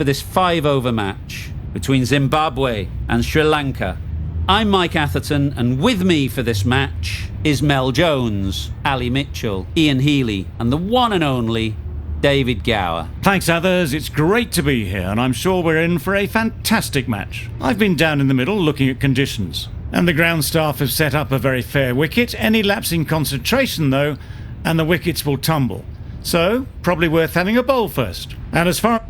for this 5-over match between Zimbabwe and Sri Lanka. I'm Mike Atherton, and with me for this match is Mel Jones, Ali Mitchell, Ian Healy, and the one and only David Gower. Thanks, others. It's great to be here, and I'm sure we're in for a fantastic match. I've been down in the middle looking at conditions, and the ground staff have set up a very fair wicket. Any lapse in concentration, though, and the wickets will tumble. So, probably worth having a bowl first. And as far...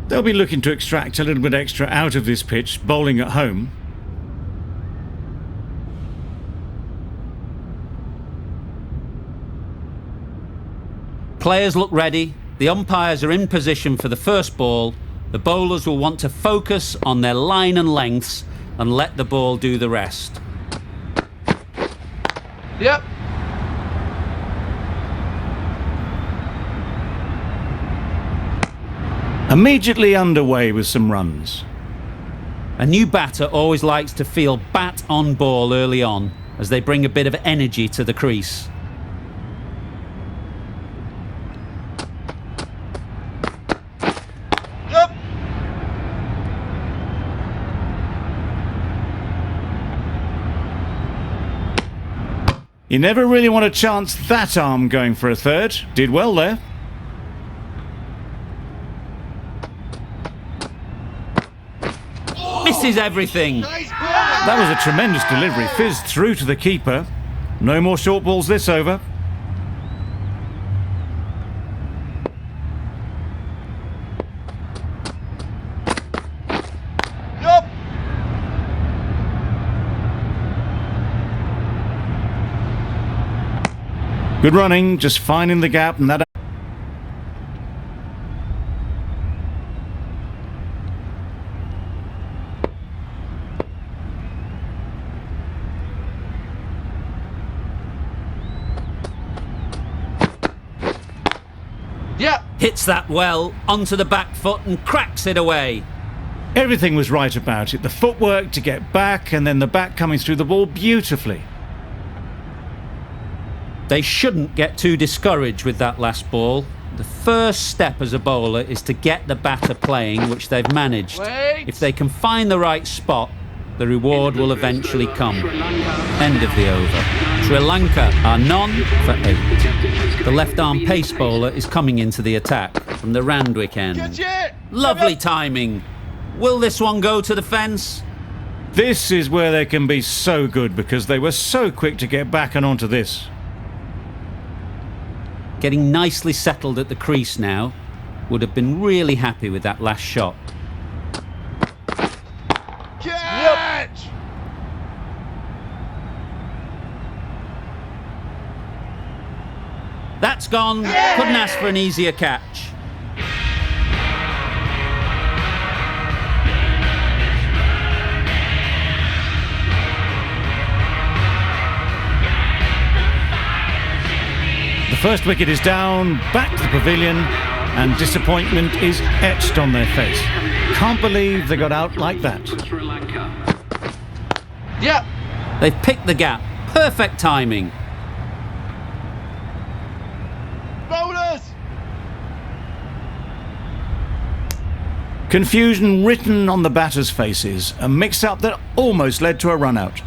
They'll be looking to extract a little bit extra out of this pitch, bowling at home. Players look ready. The umpires are in position for the first ball. The bowlers will want to focus on their line and lengths and let the ball do the rest. Yep. Immediately underway with some runs. A new batter always likes to feel bat on ball early on, as they bring a bit of energy to the crease. Yep. You never really want to chance that arm going for a third. Did well there. Misses everything. That was a tremendous delivery. Fizzed through to the keeper. No more short balls this over. Yep. Good running, just finding the gap, and that... Yep. Hits that well onto the back foot and cracks it away. Everything was right about it. The footwork to get back, and then the back coming through the ball beautifully. They shouldn't get too discouraged with that last ball. The first step as a bowler is to get the batter playing, which they've managed. Wait. If they can find the right spot, the reward will eventually come. End of the over. Sri Lanka are none for 8. The left-arm pace bowler is coming into the attack from the Randwick end. Catch it. Lovely timing. Will this one go to the fence? This is where they can be so good, because they were so quick to get back and onto this. Getting nicely settled at the crease now. Would have been really happy with that last shot. Catch. That's gone. Couldn't ask for an easier catch. The first wicket is down, back to the pavilion, and disappointment is etched on their face. Can't believe they got out like that. Yep. They've picked the gap. Perfect timing. Bowlers. Confusion written on the batters' faces, a mix-up that almost led to a run-out.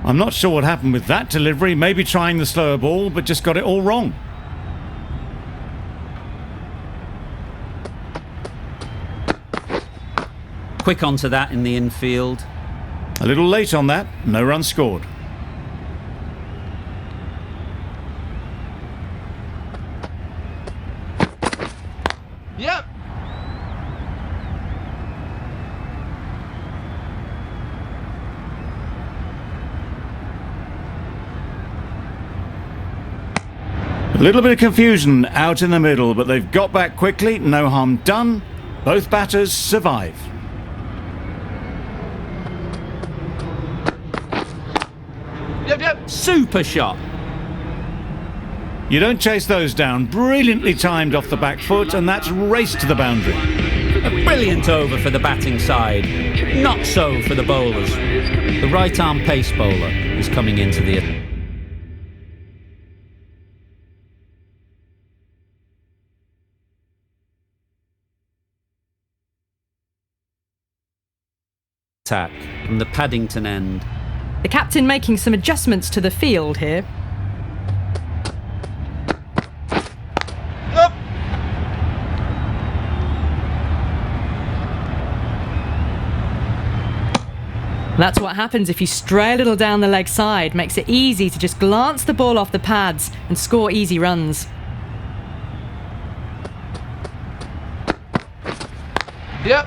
I'm not sure what happened with that delivery, maybe trying the slower ball, but just got it all wrong. Quick onto that in the infield. A little late on that, no run scored. Yep. A little bit of confusion out in the middle, but they've got back quickly, no harm done. Both batters survive. Yep. Super shot. You don't chase those down. Brilliantly timed off the back foot, and that's race to the boundary. A brilliant over for the batting side. Not so for the bowlers. The right-arm pace bowler is coming into the attack from the Paddington end. The captain making some adjustments to the field here. Up. That's what happens if you stray a little down the leg side. Makes it easy to just glance the ball off the pads and score easy runs. Yep.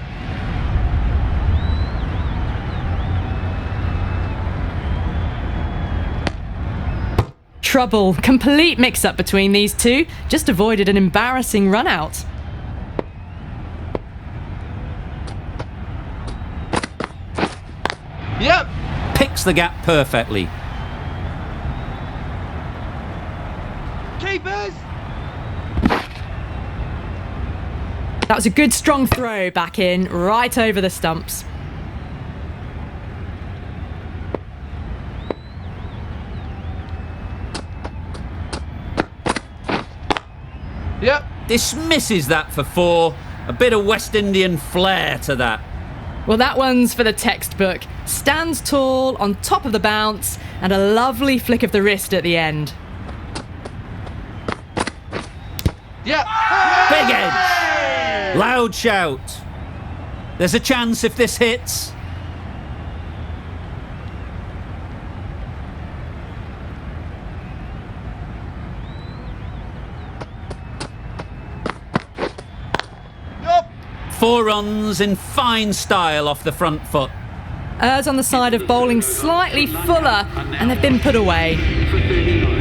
Trouble. Complete mix-up between these two. Just avoided an embarrassing run-out. Yep. Picks the gap perfectly. Keepers. That was a good strong throw back in, right over the stumps. Yep. Dismisses that for 4. A bit of West Indian flair to that. Well, that one's for the textbook. Stands tall, on top of the bounce, and a lovely flick of the wrist at the end. Yep. Big edge. Loud shout. There's a chance if this hits. Yup. 4 runs in fine style off the front foot. Errs on the side of bowling slightly fuller, and they've been put away.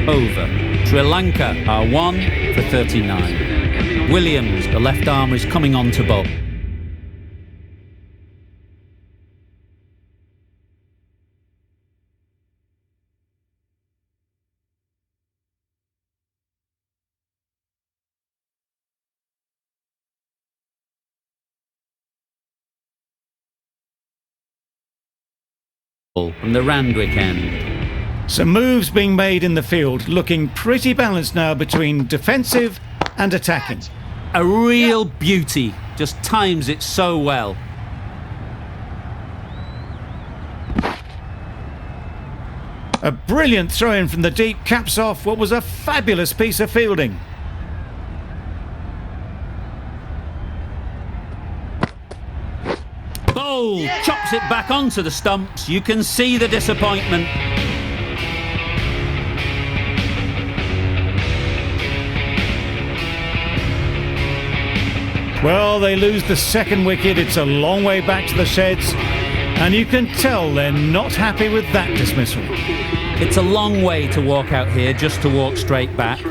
Over. Sri Lanka are 1 for 39. Williams, the left armer, is coming on to bowl. From the Randwick end. Some moves being made in the field, looking pretty balanced now between defensive and attacking. A real beauty. Just times it so well. A brilliant throw-in from the deep caps off what was a fabulous piece of fielding. Bowl chops it back onto the stumps. You can see the disappointment. Well, they lose the second wicket. It's a long way back to the sheds, and you can tell they're not happy with that dismissal. It's a long way to walk out here just to walk straight back.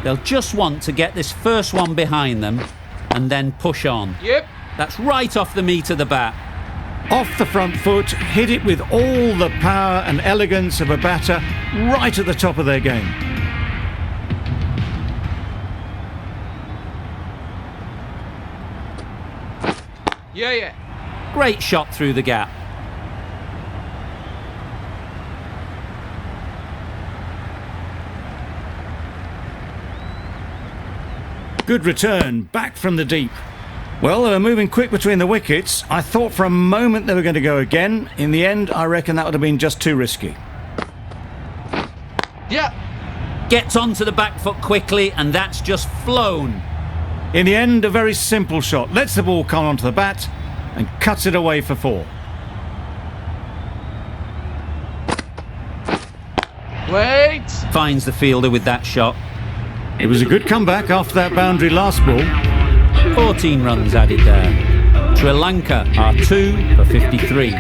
They'll just want to get this first one behind them and then push on. Yep. That's right off the meat of the bat. Off the front foot, hit it with all the power and elegance of a batter right at the top of their game. Yeah. Great shot through the gap. Good return, back from the deep. Well, they were moving quick between the wickets. I thought for a moment they were going to go again. In the end, I reckon that would have been just too risky. Yep. Gets onto the back foot quickly, and that's just flown. In the end, a very simple shot. Lets the ball come onto the bat and cuts it away for 4. Wait. Finds the fielder with that shot. It was a good comeback after that boundary last ball. 14 runs added there. Sri Lanka are 2 for 53.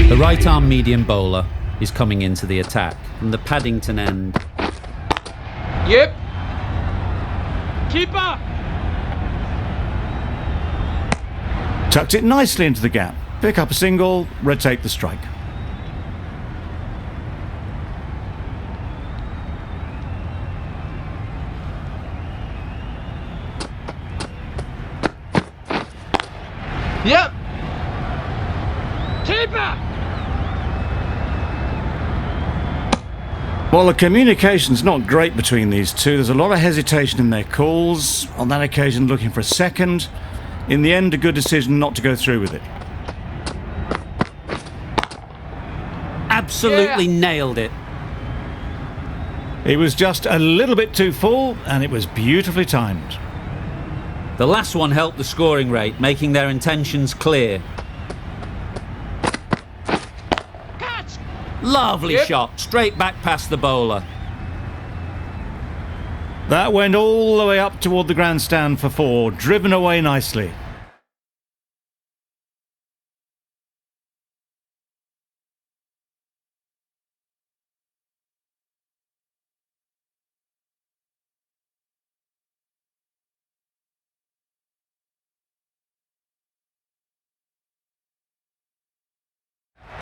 The right arm medium bowler is coming into the attack from the Paddington end. Yep. Keeper. Tucked it nicely into the gap. Pick up a single, rotate the strike. Yep. Keeper. Well, the communication's not great between these two. There's a lot of hesitation in their calls. On that occasion, looking for a second. In the end, a good decision not to go through with it. Absolutely nailed it. It was just a little bit too full, and it was beautifully timed. The last one helped the scoring rate, making their intentions clear. Lovely shot, straight back past the bowler. That went all the way up toward the grandstand for 4, driven away nicely.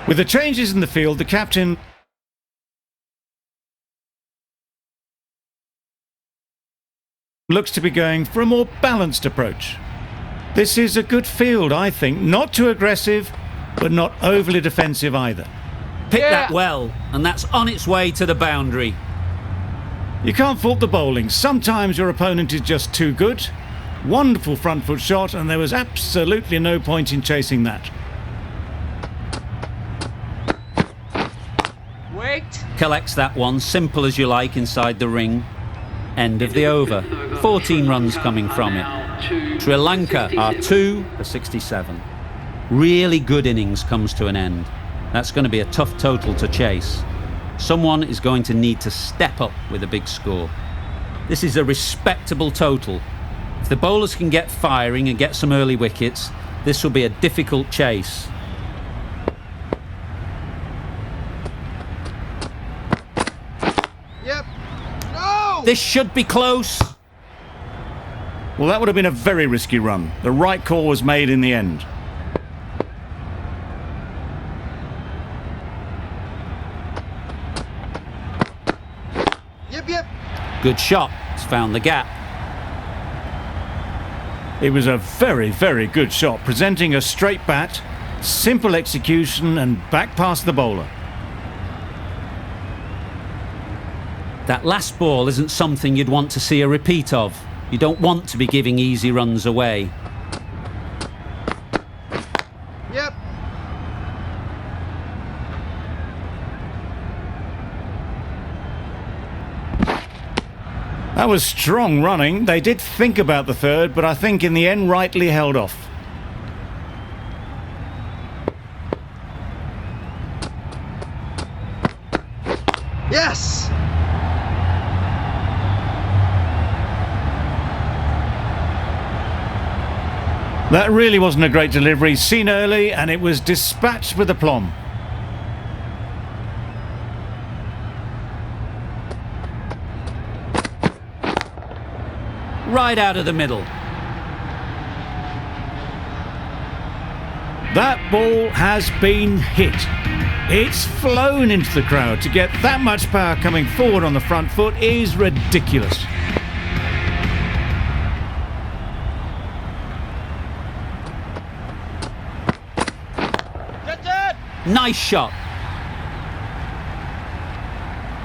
With the changes in the field, the captain looks to be going for a more balanced approach. This is a good field, I think. Not too aggressive, but not overly defensive either. Picked that well, and that's on its way to the boundary. You can't fault the bowling. Sometimes your opponent is just too good. Wonderful front foot shot, and there was absolutely no point in chasing that. Collects that one, simple as you like, inside the ring. End of the over. 14 runs coming from it. Sri Lanka are 2 for 67. Really good innings comes to an end. That's going to be a tough total to chase. Someone is going to need to step up with a big score. This is a respectable total. If the bowlers can get firing and get some early wickets, this will be a difficult chase. This should be close. Well, that would have been a very risky run. The right call was made in the end. Yep. Good shot. It's found the gap. It was a very, very good shot, presenting a straight bat, simple execution, and back past the bowler. That last ball isn't something you'd want to see a repeat of. You don't want to be giving easy runs away. Yep. That was strong running. They did think about the third, but I think in the end rightly held off. Yes. That really wasn't a great delivery, seen early, and it was dispatched with aplomb. Right out of the middle. That ball has been hit. It's flown into the crowd. To get that much power coming forward on the front foot is ridiculous. Nice shot.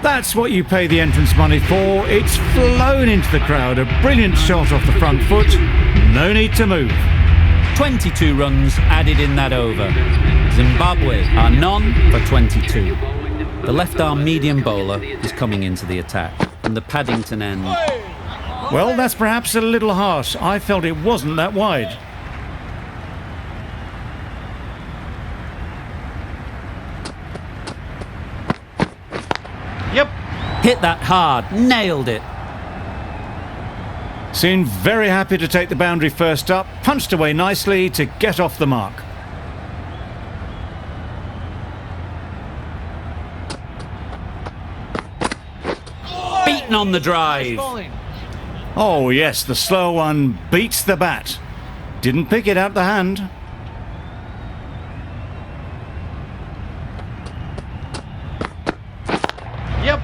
That's what you pay the entrance money for. It's flown into the crowd. A brilliant shot off the front foot. No need to move. 22 runs added in that over. Zimbabwe are none for 22. The left-arm medium bowler is coming into the attack from the Paddington end. Well, that's perhaps a little harsh. I felt it wasn't that wide. Yep. Hit that hard, nailed it. Seemed very happy to take the boundary first up, punched away nicely to get off the mark. Beaten on the drive. Oh yes, the slow one beats the bat. Didn't pick it out the hand. Yep.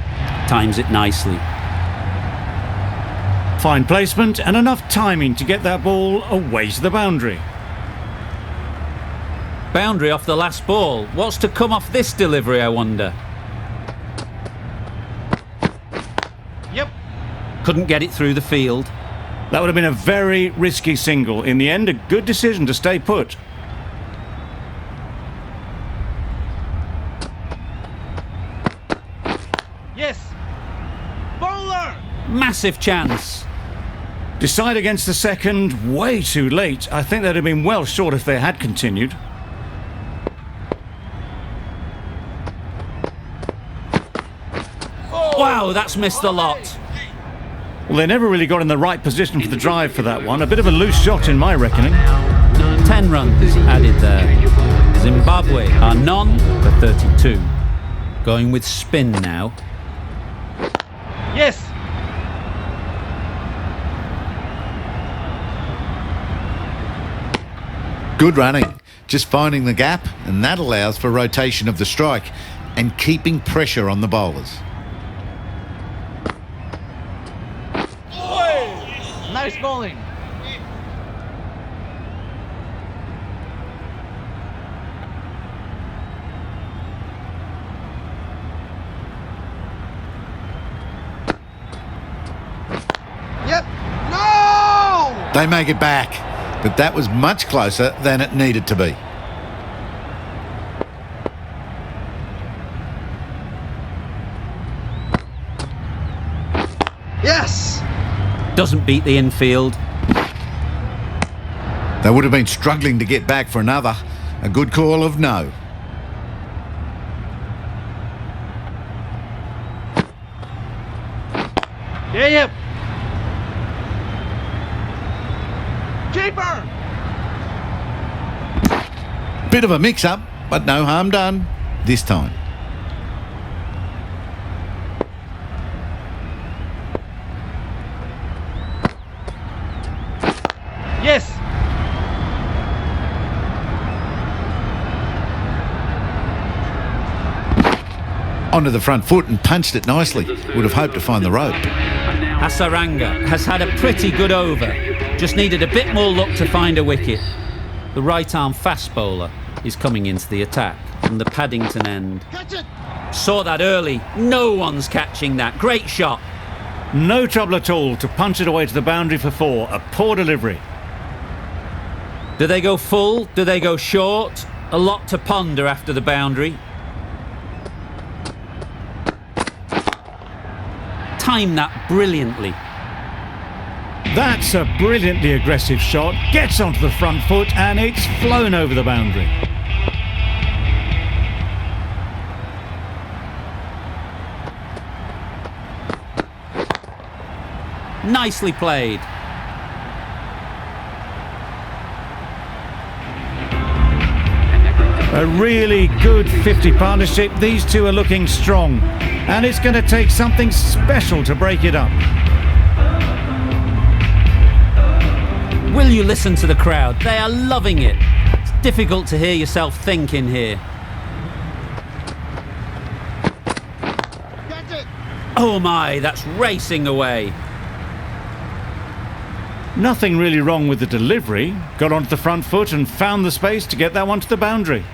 Times it nicely. Fine placement and enough timing to get that ball away to the boundary. Boundary off the last ball. What's to come off this delivery, I wonder? Yep. Couldn't get it through the field. That would have been a very risky single. In the end, a good decision to stay put. Yes. Bowler. Massive chance. Decide against the second, way too late. I think they'd have been well short if they had continued. Wow, that's missed the lot. Well, they never really got in the right position for the drive for that one. A bit of a loose shot in my reckoning. 10 runs added there. Zimbabwe are none for 32. Going with spin now. Yes. Good running. Just finding the gap, and that allows for rotation of the strike and keeping pressure on the bowlers. Nice bowling. Yep. No! They make it back, but that was much closer than it needed to be. Yes. Doesn't beat the infield. They would have been struggling to get back for another. A good call of no. Yep. Keeper. Bit of a mix-up, but no harm done this time. Yes. Onto the front foot and punched it nicely. Would have hoped to find the rope. Hasaranga has had a pretty good over. Just needed a bit more luck to find a wicket. The right-arm fast bowler is coming into the attack from the Paddington end. Catch it. Saw that early. No one's catching that. Great shot. No trouble at all to punch it away to the boundary for 4. A poor delivery. Do they go full? Do they go short? A lot to ponder after the boundary. Timed that brilliantly. That's a brilliantly aggressive shot. Gets onto the front foot and it's flown over the boundary. Nicely played. A really good 50 partnership. These two are looking strong. And it's going to take something special to break it up. Will you listen to the crowd? They are loving it. It's difficult to hear yourself think in here. Catch it. Oh my, that's racing away. Nothing really wrong with the delivery. Got onto the front foot and found the space to get that one to the boundary.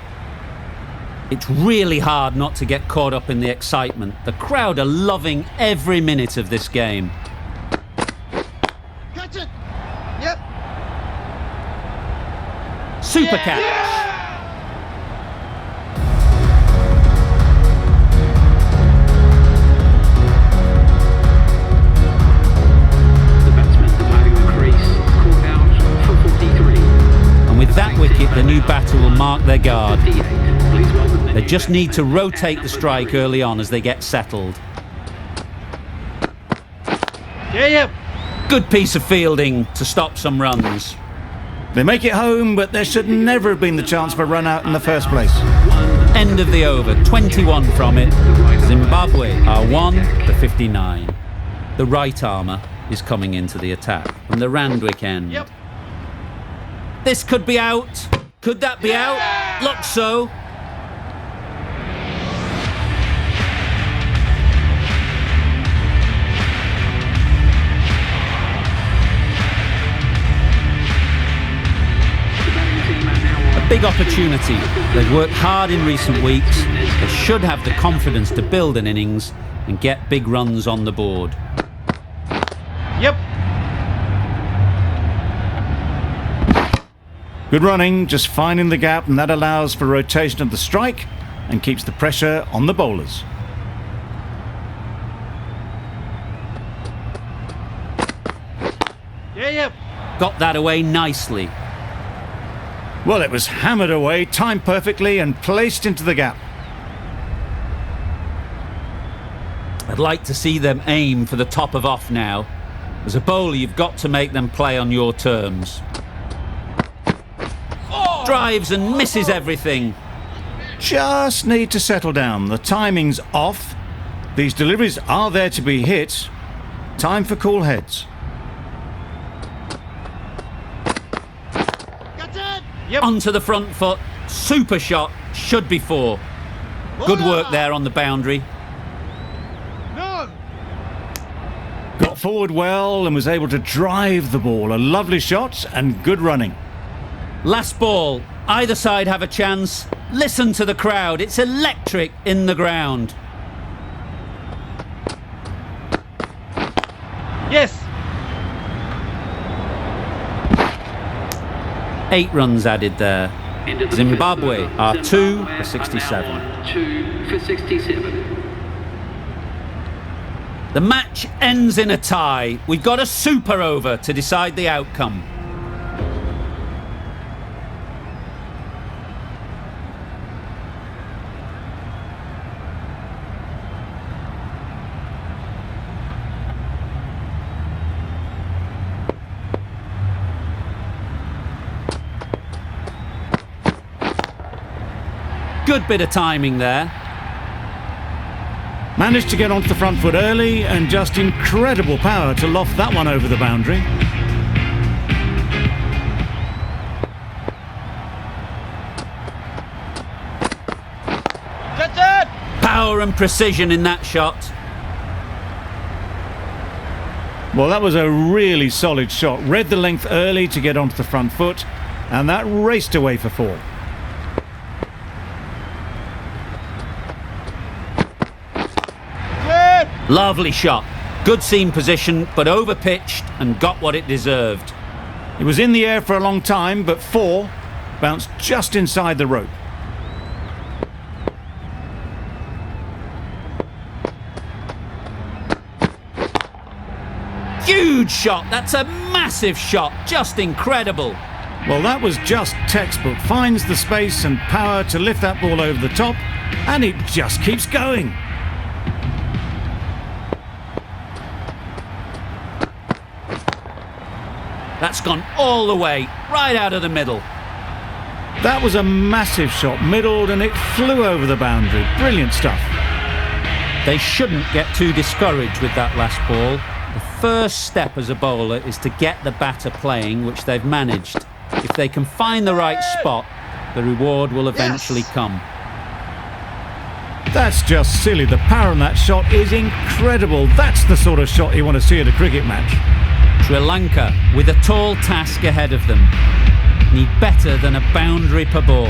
It's really hard not to get caught up in the excitement. The crowd are loving every minute of this game. Catch it. Yep. Super catch. And with that wicket, the new batter will mark their guard. They just need to rotate the strike early on as they get settled. Yep. Good piece of fielding to stop some runs. They make it home, but there should never have been the chance for a run out in the first place. End of the over, 21 from it. Zimbabwe are 1 for 59. The right armour is coming into the attack from the Randwick end. Yep. This could be out. Could that be out? Looks so. A A big opportunity. They've worked hard in recent weeks. They should have the confidence to build an innings and get big runs on the board. Yep. Good running, just finding the gap, and that allows for rotation of the strike and keeps the pressure on the bowlers. Yeah, yep. Got that away nicely. Well, it was hammered away, timed perfectly and placed into the gap. I'd like to see them aim for the top of off now. As a bowler, you've got to make them play on your terms. Drives and misses everything. Just need to settle down. The timing's off. These deliveries are there to be hit. Time for cool heads. Yep. Onto the front foot. Super shot. Should be 4. Good work there on the boundary. No. Got forward well and was able to drive the ball. A lovely shot and good running. Last ball. Either side have a chance. Listen to the crowd. It's electric in the ground. Yes. 8 runs added there. Zimbabwe are 2 for 67. 2 for 67. The match ends in a tie. We've got a super over to decide the outcome. Good bit of timing there. Managed to get onto the front foot early and just incredible power to loft that one over the boundary. That's it. Power and precision in that shot. Well, that was a really solid shot. Read the length early to get onto the front foot, and that raced away for 4. Lovely shot. Good seam position, but overpitched and got what it deserved. It was in the air for a long time, but 4 bounced just inside the rope. Huge shot. That's a massive shot. Just incredible. Well, that was just textbook. Finds the space and power to lift that ball over the top, and it just keeps going. That's gone all the way, right out of the middle. That was a massive shot, middled, and it flew over the boundary. Brilliant stuff. They shouldn't get too discouraged with that last ball. The first step as a bowler is to get the batter playing, which they've managed. If they can find the right spot, the reward will eventually come. That's just silly. The power on that shot is incredible. That's the sort of shot you want to see at a cricket match. Sri Lanka, with a tall task ahead of them, need better than a boundary per ball.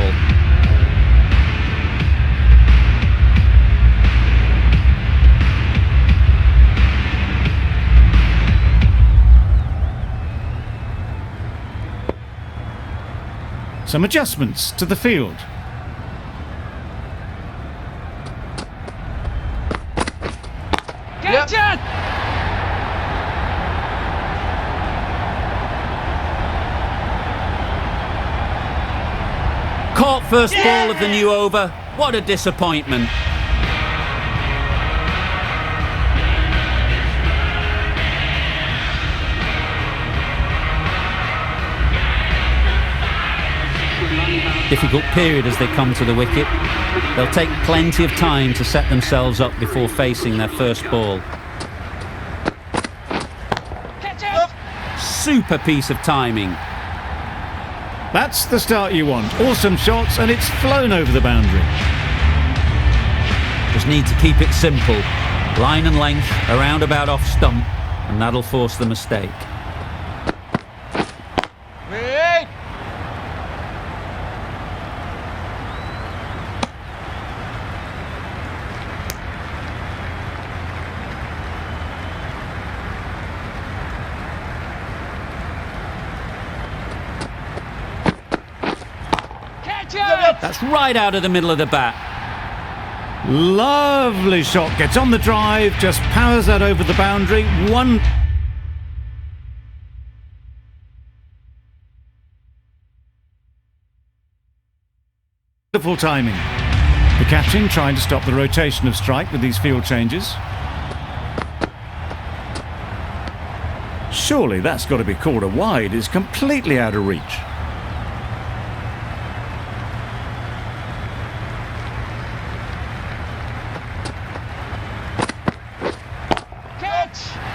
Some adjustments to the field. Catch it. Caught first ball of the new over. What a disappointment. Difficult period as they come to the wicket. They'll take plenty of time to set themselves up before facing their first ball. Super piece of timing. That's the start you want. Awesome shots, and it's flown over the boundary. Just need to keep it simple. Line and length, around about off stump, and that'll force the mistake. That's right out of the middle of the bat. Lovely shot. Gets on the drive, just powers that over the boundary. Wonderful timing. The captain trying to stop the rotation of strike with these field changes. Surely that's got to be called a wide. It's completely out of reach.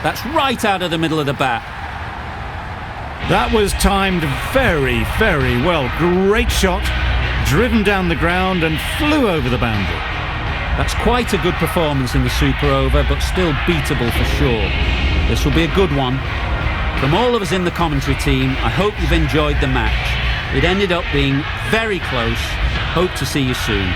That's right out of the middle of the bat. That was timed very, very well. Great shot. Driven down the ground and flew over the boundary. That's quite a good performance in the super over, but still beatable for sure. This will be a good one. From all of us in the commentary team, I hope you've enjoyed the match. It ended up being very close. Hope to see you soon.